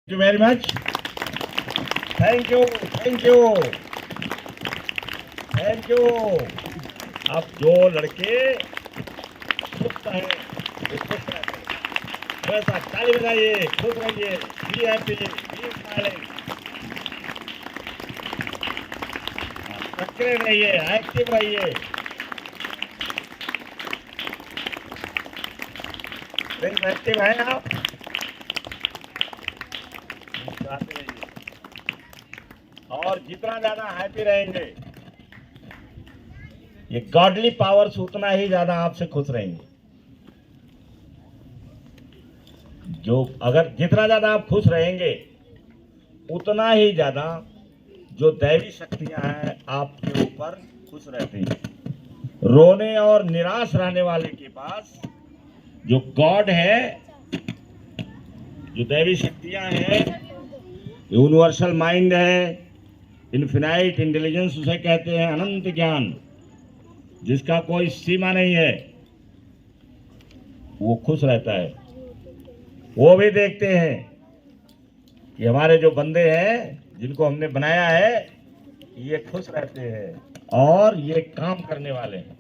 you very much. Thank you, thank you, thank you. अब जो लड़के सुस्त हैं, वो खुश रहते हैं। वैसा ताली बजाइए, खुश रहिए, बी हैप्पी, बी स्माइलिंग। सक्रिय रहिए, एक्टिव रहिए। एक्टिव हैं आप? मुस्कुराते रहिए और जितना ज्यादा हैप्पी रहेंगे, ये गॉडली पावर्स उतना ही ज्यादा आपसे खुश रहेंगे। जो अगर जितना ज्यादा आप खुश रहेंगे, उतना ही ज्यादा जो दैवी शक्तियां हैं आपके ऊपर खुश रहती हैं। रोने और निराश रहने वाले के पास जो गॉड है, जो दैवी शक्तियां हैं, यूनिवर्सल माइंड है, इन्फिनाइट इंटेलिजेंस उसे कहते हैं, अनंत ज्ञान जिसका कोई सीमा नहीं है, वो खुश रहता है। वो भी देखते हैं कि हमारे जो बंदे हैं, जिनको हमने बनाया है, ये खुश रहते हैं और ये काम करने वाले हैं।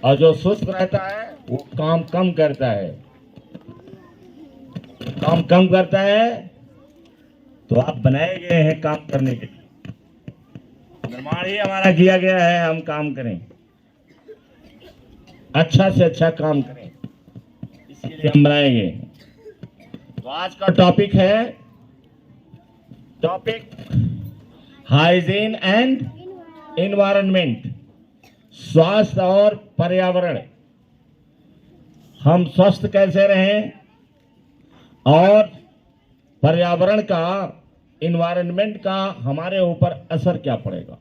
और जो सुस्त रहता है वो काम कम करता है। काम कम करता है तो आप बनाए गए हैं काम करने के लिए। निर्माण ही हमारा किया गया है, हम काम करें, अच्छा से अच्छा काम करें, इसीलिए हम बनाए गए हैं। तो आज का टॉपिक है हाइजीन एंड एनवायरनमेंट, स्वास्थ्य और पर्यावरण। हम स्वस्थ कैसे रहें और पर्यावरण का, एनवायरनमेंट का हमारे ऊपर असर क्या पड़ेगा,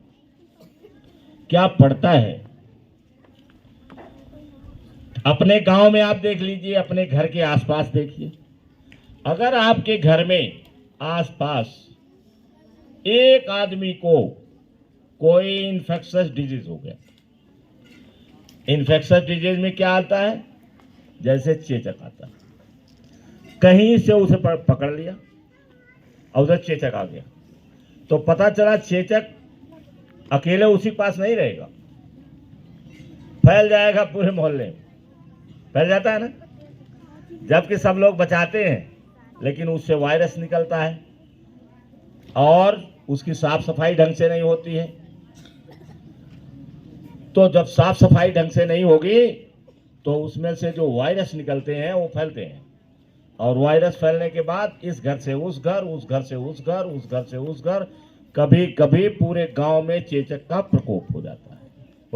क्या पड़ता है। अपने गांव में आप देख लीजिए, अपने घर के आसपास देखिए। अगर आपके घर में आसपास एक आदमी को कोई इन्फेक्शस डिजीज हो गया, इन्फेक्शस डिजीज में क्या आता है, जैसे चेचक आता है, कहीं से उसे पकड़ लिया और उधर चेचक आ गया, तो पता चला चेचक अकेले उसी पास नहीं रहेगा, फैल जाएगा पूरे मोहल्ले में। फैल जाता है ना, जबकि सब लोग बचाते हैं, लेकिन उससे वायरस निकलता है और उसकी साफ सफाई ढंग से नहीं होती है। तो जब साफ सफाई ढंग से नहीं होगी तो उसमें से जो वायरस निकलते हैं वो फैलते हैं, और वायरस फैलने के बाद इस घर से उस घर, उस घर से उस घर, उस घर से उस घर, कभी कभी पूरे गांव में चेचक का प्रकोप हो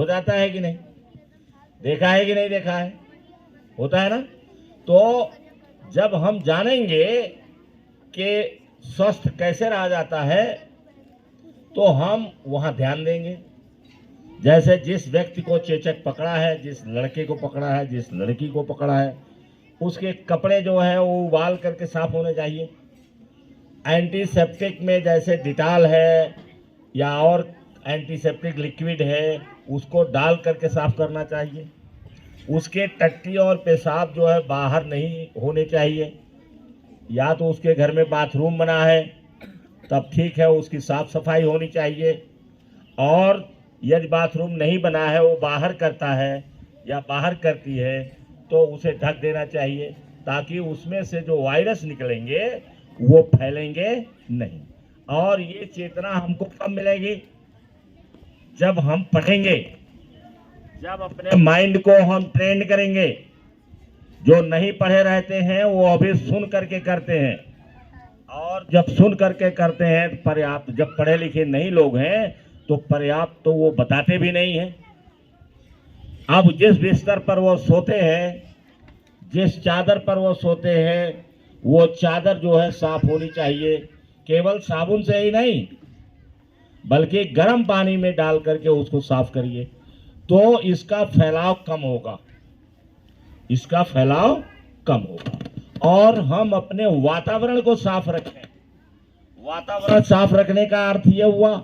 जाता है कि नहीं? देखा है कि नहीं देखा है? होता है ना। तो जब हम जानेंगे कि स्वस्थ कैसे रहा जाता है, तो हम वहां ध्यान देंगे। जैसे जिस व्यक्ति को चेचक पकड़ा है, जिस लड़के को पकड़ा है, जिस लड़की को पकड़ा है, उसके कपड़े जो है वो उबाल करके साफ होने चाहिए। एंटीसेप्टिक में जैसे डिटॉल है या और एंटीसेप्टिक लिक्विड है, उसको डाल करके साफ करना चाहिए। उसके टट्टी और पेशाब जो है बाहर नहीं होने चाहिए। या तो उसके घर में बाथरूम बना है तब ठीक है, उसकी साफ सफाई होनी चाहिए। और यदि बाथरूम नहीं बना है, वो बाहर करता है या बाहर करती है, तो उसे ढक देना चाहिए, ताकि उसमें से जो वायरस निकलेंगे वो फैलेंगे नहीं। और ये चेतना हमको कब मिलेगी? जब हम पढ़ेंगे, जब अपने माइंड को हम ट्रेन करेंगे। जो नहीं पढ़े रहते हैं वो अभी सुन करके करते हैं, और जब सुन करके करते हैं पर्याप्त, जब पढ़े लिखे नहीं लोग हैं तो पर्याप्त तो वो बताते भी नहीं हैं। अब जिस बिस्तर पर वो सोते हैं, जिस चादर पर वो सोते हैं, वो चादर जो है साफ होनी चाहिए। केवल साबुन से ही नहीं, बल्कि गर्म पानी में डाल करके उसको साफ करिए, तो इसका फैलाव कम होगा, इसका फैलाव कम होगा। और हम अपने वातावरण को साफ रखें। वातावरण साफ रखने का अर्थ यह हुआ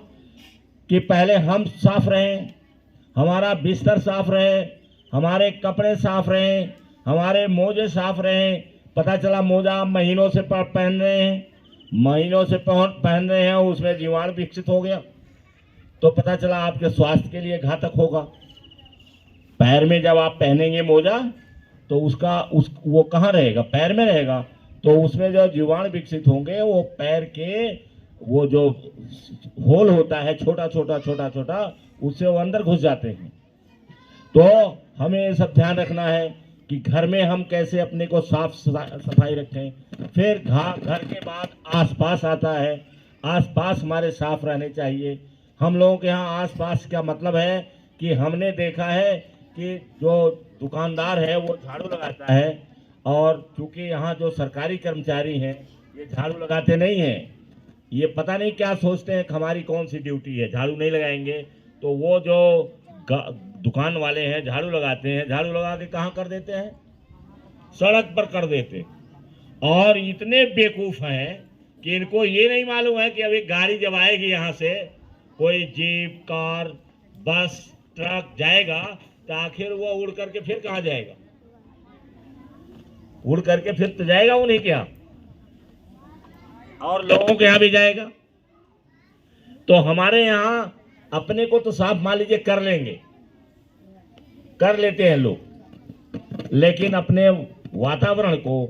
कि पहले हम साफ रहें, हमारा बिस्तर साफ रहे, हमारे कपड़े साफ रहें, हमारे मोजे साफ रहें, पता चला मोजा आप महीनों से पहन रहे हैं, महीनों से पहन रहे हैं, उसमें जीवाणु विकसित हो गया तो पता चला आपके स्वास्थ्य के लिए घातक होगा। पैर में जब आप पहनेंगे मोजा तो वो कहाँ रहेगा? पैर में रहेगा। तो उसमें जो जीवाणु विकसित होंगे वो पैर के वो जो होल होता है छोटा छोटा, उससे वो अंदर घुस जाते हैं। तो हमें ये सब ध्यान रखना है कि घर में हम कैसे अपने को साफ सफाई रखें। फिर घर के बाद आसपास आता है, आसपास हमारे साफ रहने चाहिए। हम लोगों के यहाँ आसपास का मतलब है कि हमने देखा है कि जो दुकानदार है वो झाड़ू लगाता है, और चूंकि यहाँ जो सरकारी कर्मचारी हैं ये झाड़ू लगाते नहीं हैं। ये पता नहीं क्या सोचते हैं कि हमारी कौन सी ड्यूटी है, झाड़ू नहीं लगाएंगे। तो वो जो दुकान वाले हैं झाड़ू लगाते हैं, झाड़ू लगा के कहाँ कर देते हैं? सड़क पर कर देते। और इतने बेवकूफ हैं कि इनको ये नहीं मालूम है कि अभी गाड़ी जब आएगी यहाँ से, कोई जीप, कार, बस, ट्रक जाएगा तो आखिर वो उड़ करके फिर कहाँ जाएगा? उड़ करके फिर तो जाएगा उन्हीं के यहाँ, और लोगों के यहाँ भी जाएगा। तो हमारे यहाँ अपने को तो साफ मान लीजिए कर लेते हैं लोग, लेकिन अपने वातावरण को,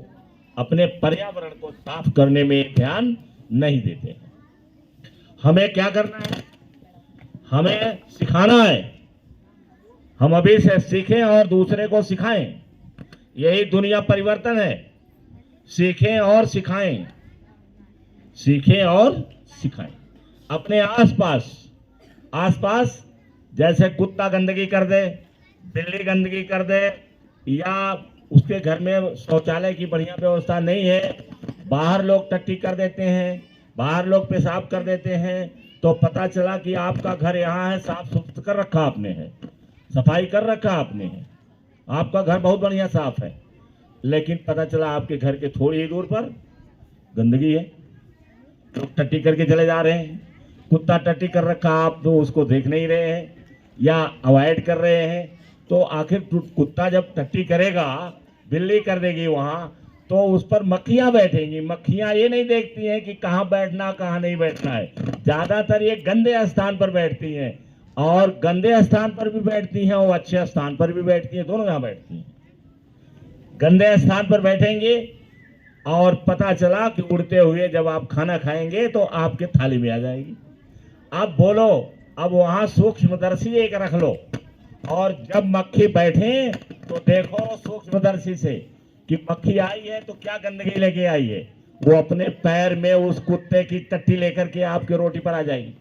अपने पर्यावरण को साफ करने में ध्यान नहीं देते हैं। हमें क्या करना है? हमें सिखाना है। हम अभी से सीखें और दूसरे को सिखाएं। यही दुनिया परिवर्तन है। सीखें और सिखाएं, सीखें और सिखाएं। अपने आसपास जैसे कुत्ता गंदगी कर दे, बिल्ली गंदगी कर दे, या उसके घर में शौचालय की बढ़िया व्यवस्था नहीं है, बाहर लोग टट्टी कर देते हैं, बाहर लोग पेशाब कर देते हैं, तो पता चला कि आपका घर यहाँ है, साफ सुथरा कर रखा आपने है, सफाई कर रखा आपने है, आपका घर बहुत बढ़िया साफ है, लेकिन पता चला आपके घर के थोड़ी ही दूर पर गंदगी है, लोग टट्टी करके चले जा रहे हैं। कुत्ता टट्टी कर रखा, आप तो उसको देख नहीं रहे हैं या अवॉइड कर रहे हैं। तो आखिर कुत्ता जब टट्टी करेगा, बिल्ली कर देगी वहां, तो उस पर मक्खियां बैठेंगी। मक्खियां ये नहीं देखती हैं कि कहाँ बैठना कहाँ नहीं बैठना है, ज्यादातर ये गंदे स्थान पर बैठती हैं, और गंदे स्थान पर भी बैठती हैं और अच्छे स्थान पर भी बैठती हैं, दोनों जगह बैठती हैं। गंदे स्थान पर बैठेंगे और पता चला कि उड़ते हुए जब आप खाना खाएंगे तो आपके थाली में आ जाएगी। अब बोलो, अब वहां सूक्ष्मदर्शी एक रख लो, और जब मक्खी बैठे तो देखो सूक्ष्मदर्शी से कि मक्खी आई है तो क्या गंदगी लेके आई है। वो अपने पैर में उस कुत्ते की टट्टी लेकर के आपके रोटी पर आ जाएगी।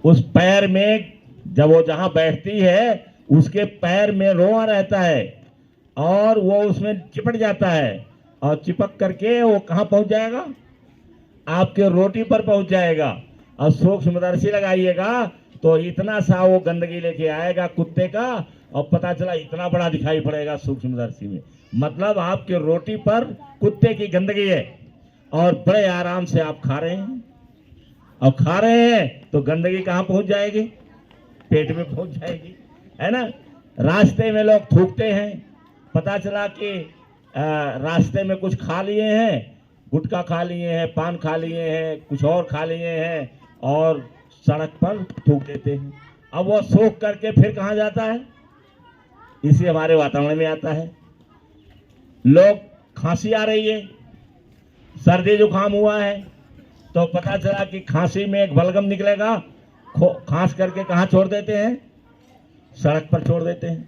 उस पैर में जब वो जहां बैठती है उसके पैर में रोआ रहता है, और वो उसमें चिपट जाता है, और चिपक करके वो कहां पहुंच जाएगा? आपके रोटी पर पहुंच जाएगा। और सूक्ष्मदर्शी लगाइएगा तो इतना सा वो गंदगी लेके आएगा कुत्ते का, और पता चला इतना बड़ा दिखाई पड़ेगा सूक्ष्मदर्शी में। मतलब आपके रोटी पर कुत्ते की गंदगी है, और बड़े आराम से आप खा रहे हैं, और खा रहे हैं तो गंदगी कहाँ पहुंच जाएगी? पेट में पहुंच जाएगी, है ना। रास्ते में लोग थूकते हैं, पता चला कि रास्ते में कुछ खा लिए हैं, गुटखा खा लिए हैं, पान खा लिए हैं, कुछ और खा लिए हैं, और सड़क पर थूक देते हैं। अब वो सूख करके फिर कहाँ जाता है? इसी हमारे वातावरण में आता है। लोग, खांसी आ रही है, सर्दी जुकाम हुआ है, तो पता चला कि खांसी में एक बलगम निकलेगा, खांस करके कहाँ छोड़ देते हैं? सड़क पर छोड़ देते हैं।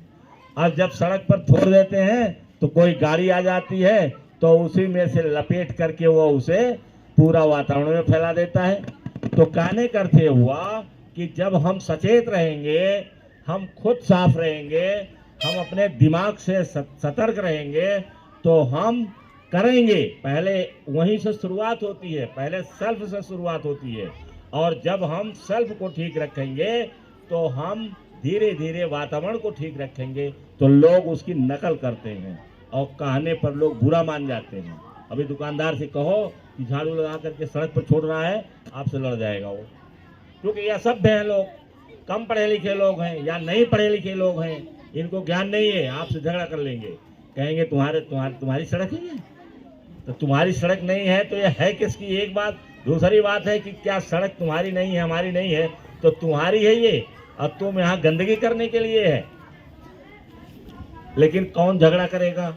और जब सड़क पर छोड़ देते हैं तो कोई गाड़ी आ जाती है तो उसी में से लपेट करके वो उसे पूरा वातावरण में फैला देता है। तो कहने का अर्थ हुआ कि जब हम सचेत रहेंगे, हम खुद साफ रहेंगे, हम अपने दिमाग से सतर्क रहेंगे, तो हम करेंगे। पहले वहीं से शुरुआत होती है, पहले सेल्फ से शुरुआत होती है, और जब हम सेल्फ को ठीक रखेंगे तो हम धीरे धीरे वातावरण को ठीक रखेंगे, तो लोग उसकी नकल करते हैं, और कहने पर लोग बुरा मान जाते हैं। अभी दुकानदार से कहो कि झाड़ू लगा करके सड़क पर छोड़ रहा है, आपसे लड़ जाएगा वो, क्योंकि ये असभ्य हैं लोग, कम पढ़े लिखे लोग हैं या नहीं पढ़े लिखे लोग हैं, इनको ज्ञान नहीं है, आपसे झगड़ा कर लेंगे। कहेंगे तुम्हारी सड़क है ये, तो तुम्हारी सड़क नहीं है तो ये है किसकी, एक बात। दूसरी बात है कि क्या सड़क तुम्हारी नहीं है, हमारी नहीं है, तो तुम्हारी है ये, और तुम यहाँ गंदगी करने के लिए है। लेकिन कौन झगड़ा करेगा,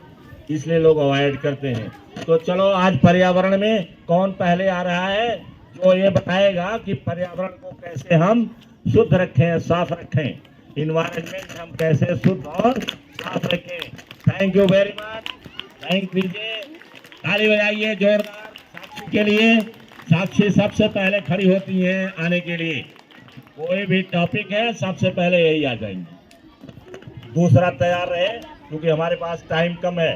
इसलिए लोग अवॉइड करते हैं। तो चलो आज पर्यावरण में कौन पहले आ रहा है, जो ये बताएगा कि पर्यावरण को कैसे हम शुद्ध रखें, साफ रखें, इन्वायरमेंट हम कैसे शुद्ध और साफ रखें। Thank you very much, thank Vijay. ताली बजाइए जोरदार साक्षी के लिए। साक्षी सबसे पहले खड़ी होती हैं आने के लिए, कोई भी टॉपिक है सबसे पहले यही आ जाएंगे। दूसरा तैयार रहे क्योंकि हमारे पास टाइम कम है।